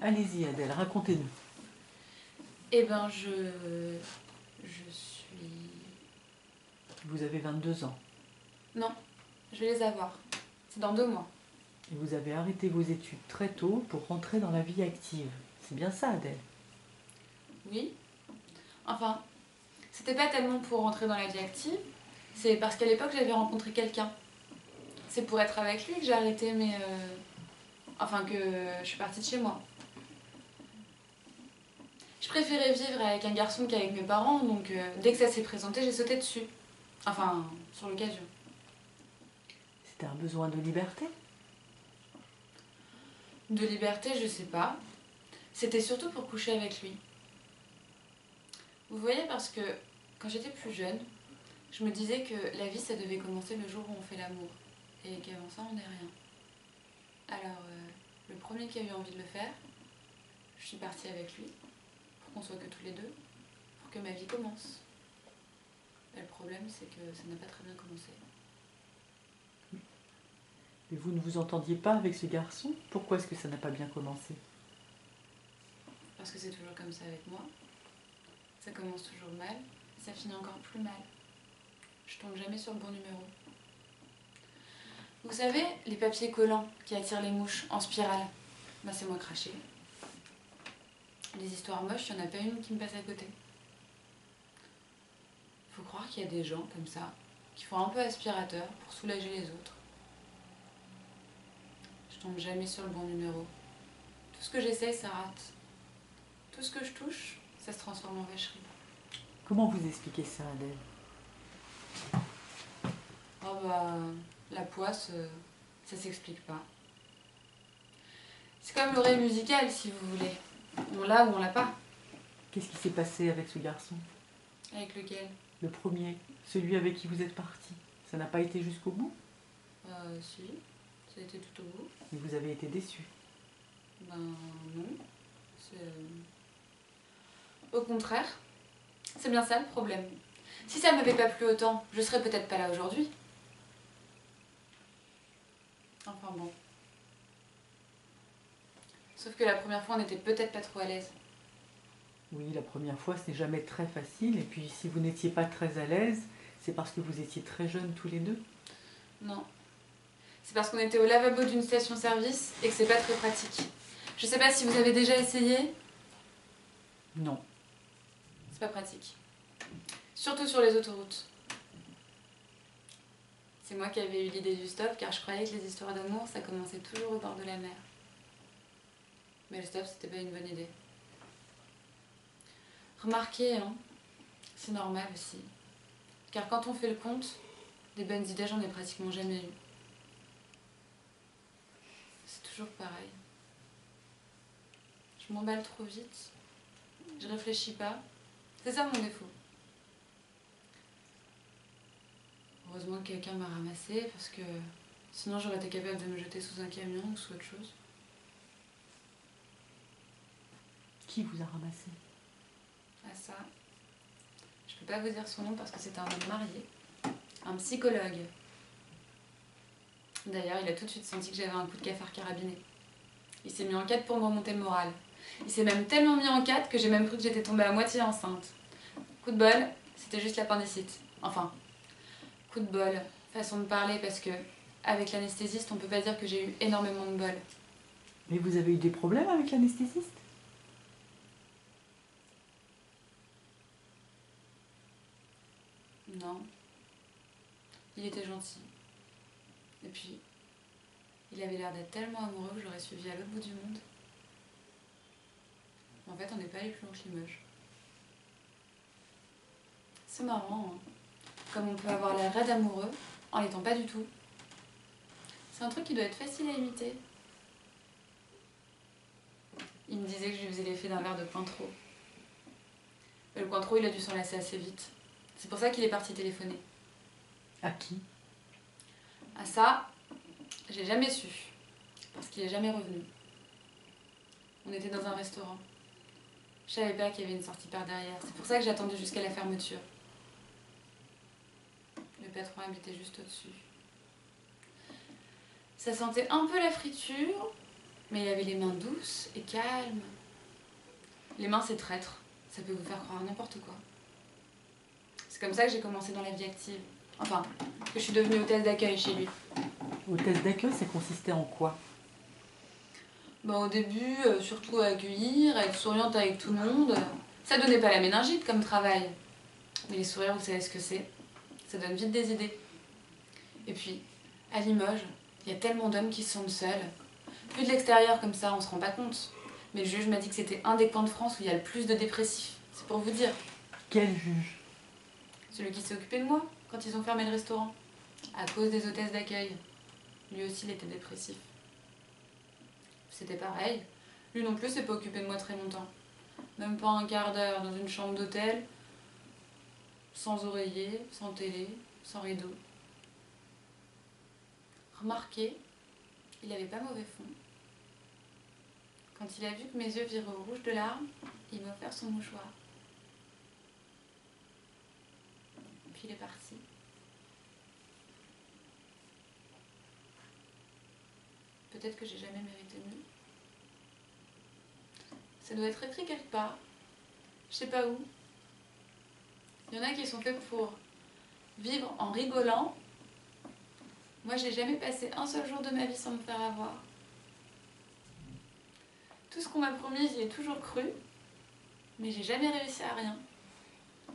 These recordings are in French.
Allez-y Adèle, racontez-nous. Eh ben, je suis... Vous avez 22 ans Non, je vais les avoir. C'est dans 2 mois. et vous avez arrêté vos études très tôt pour rentrer dans la vie active. C'est bien ça Adèle? Oui. Enfin, c'était pas tellement pour rentrer dans la vie active, c'est parce qu'à l'époque, j'avais rencontré quelqu'un. C'est pour être avec lui que j'ai arrêté, mais... Enfin, que je suis partie de chez moi. Je préférais vivre avec un garçon qu'avec mes parents, donc dès que ça s'est présenté, j'ai sauté dessus. Enfin, sur l'occasion. C'était un besoin de liberté? De liberté, je sais pas. C'était surtout pour coucher avec lui. Vous voyez, parce que quand j'étais plus jeune, je me disais que la vie, ça devait commencer le jour où on fait l'amour. Et qu'avant ça, on n'est rien. Alors, le premier qui a eu envie de le faire, je suis partie avec lui, pour qu'on soit que tous les deux, pour que ma vie commence. Et le problème, c'est que ça n'a pas très bien commencé. Et vous ne vous entendiez pas avec ce garçon? Pourquoi est-ce que ça n'a pas bien commencé? Parce que c'est toujours comme ça avec moi. Ça commence toujours mal, et ça finit encore plus mal. Je tombe jamais sur le bon numéro. Vous savez, les papiers collants qui attirent les mouches en spirale, ben c'est moi craché. Les histoires moches, il n'y en a pas une qui me passe à côté. Faut croire qu'il y a des gens comme ça, qui font un peu aspirateur pour soulager les autres. Je tombe jamais sur le bon numéro. Tout ce que j'essaye, ça rate. Tout ce que je touche, ça se transforme en vacherie. Comment vous expliquez ça Adèle? Oh bah, la poisse, ça s'explique pas. C'est comme l'oreille musicale, si vous voulez. On l'a ou on l'a pas. Qu'est-ce qui s'est passé avec ce garçon? Avec lequel? Le premier, celui avec qui vous êtes parti. Ça n'a pas été jusqu'au bout? Si, ça a été tout au bout. Et vous avez été déçu. Ben non. C'est... Au contraire, c'est bien ça le problème. Si ça m'avait pas plu autant, je serais peut-être pas là aujourd'hui. Enfin bon. Sauf que la première fois, on n'était peut-être pas trop à l'aise. Oui, la première fois, ce n'est jamais très facile. Et puis, si vous n'étiez pas très à l'aise, c'est parce que vous étiez très jeunes tous les deux? Non. C'est parce qu'on était au lavabo d'une station-service et que c'est pas très pratique. Je sais pas si vous avez déjà essayé. Non. C'est pas pratique. Surtout sur les autoroutes. C'est moi qui avais eu l'idée du stop car je croyais que les histoires d'amour, ça commençait toujours au bord de la mer. Mais le stop, c'était pas une bonne idée. Remarquez, hein, c'est normal aussi. Car quand on fait le compte, des bonnes idées, j'en ai pratiquement jamais eu. C'est toujours pareil. Je m'emballe trop vite. Je réfléchis pas. C'est ça mon défaut. Heureusement que quelqu'un m'a ramassée parce que sinon j'aurais été capable de me jeter sous un camion ou sous autre chose. Qui vous a ramassé? Ah ça, je peux pas vous dire son nom parce que c'est un homme marié, un psychologue. D'ailleurs, il a tout de suite senti que j'avais un coup de cafard carabiné. Il s'est mis en 4 pour me remonter le moral. Il s'est même tellement mis en 4 que j'ai même cru que j'étais tombée à moitié enceinte. Coup de bol, c'était juste l'appendicite. Enfin, coup de bol, façon de parler parce que avec l'anesthésiste, on peut pas dire que j'ai eu énormément de bol. Mais vous avez eu des problèmes avec l'anesthésiste? Non. Il était gentil. Et puis, il avait l'air d'être tellement amoureux que je l'aurais suivi à l'autre bout du monde. En fait, on n'est pas allé plus loin que Limoges. C'est marrant, hein. Comme on peut avoir l'air raide amoureux en l'étant pas du tout. C'est un truc qui doit être facile à imiter. Il me disait que je lui faisais l'effet d'un verre de Cointreau. Mais le Cointreau, il a dû s'en lasser assez vite. C'est pour ça qu'il est parti téléphoner. À qui? Ah ça, j'ai jamais su. Parce qu'il est jamais revenu. On était dans un restaurant. Je savais pas qu'il y avait une sortie par derrière. C'est pour ça que j'ai attendu jusqu'à la fermeture. Le patron habitait juste au-dessus. Ça sentait un peu la friture, Mais il avait les mains douces et calmes. Les mains, c'est traître. Ça peut vous faire croire à n'importe quoi. C'est comme ça que j'ai commencé dans la vie active. Enfin, que je suis devenue hôtesse d'accueil chez lui. Hôtesse d'accueil, ça consistait en quoi? Au début, surtout à accueillir, à être souriante avec tout le monde. Ça donnait pas la méningite comme travail. Mais les sourires, vous savez ce que c'est. Ça donne vite des idées. Et puis, à Limoges, il y a tellement d'hommes qui se sentent seuls. Vu de l'extérieur comme ça, on se rend pas compte. Mais le juge m'a dit que c'était un des coins de France où il y a le plus de dépressifs. C'est pour vous dire. Quel juge? Celui qui s'est occupé de moi quand ils ont fermé le restaurant. À cause des hôtesses d'accueil. Lui aussi, il était dépressif. C'était pareil. Lui non plus s'est pas occupé de moi très longtemps. Même pas un quart d'heure dans une chambre d'hôtel. Sans oreiller, sans télé, sans rideau. Remarquez, il avait pas mauvais fond. Quand il a vu que mes yeux viraient au rouge de larmes, il m'a offert son mouchoir. Puis il est parti. Peut-être que j'ai jamais mérité mieux. Ça doit être écrit quelque part. Je sais pas où. Il y en a qui sont faits pour vivre en rigolant. Moi, j'ai jamais passé un seul jour de ma vie sans me faire avoir. Tout ce qu'on m'a promis, j'y ai toujours cru, mais j'ai jamais réussi à rien.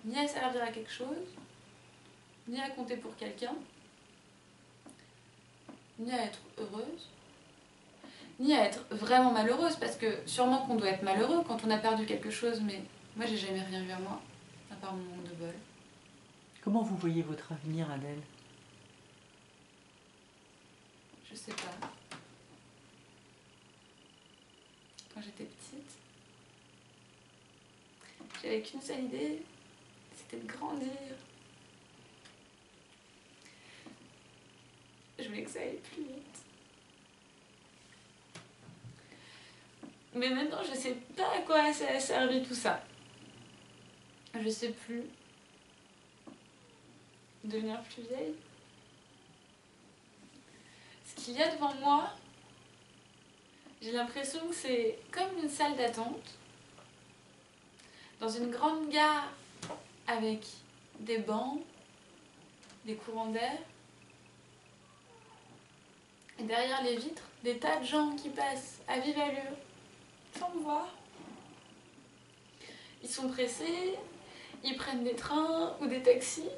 Ni à servir à quelque chose, ni à compter pour quelqu'un, ni à être heureuse, ni à être vraiment malheureuse, parce que sûrement qu'on doit être malheureux quand on a perdu quelque chose, mais moi j'ai jamais rien eu à moi, à part mon manque de bol. Comment vous voyez votre avenir, Adèle? Je sais pas. Quand j'étais petite, j'avais qu'une seule idée, c'était de grandir. Je voulais que ça aille plus vite. Mais maintenant, je sais pas à quoi ça a servi tout ça. Je sais plus. Devenir plus vieille. Ce qu'il y a devant moi, j'ai l'impression que c'est comme une salle d'attente dans une grande gare avec des bancs, des courants d'air. Et derrière les vitres, des tas de gens qui passent à vive allure, sans me voir. Ils sont pressés, ils prennent des trains ou des taxis.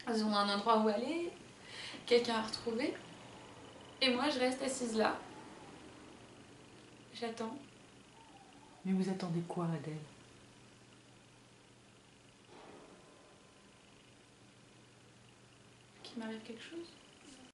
Ils ont un endroit où aller, quelqu'un à retrouver. Et moi, je reste assise là. J'attends. Mais vous attendez quoi, Adèle? Qu'il m'arrive quelque chose.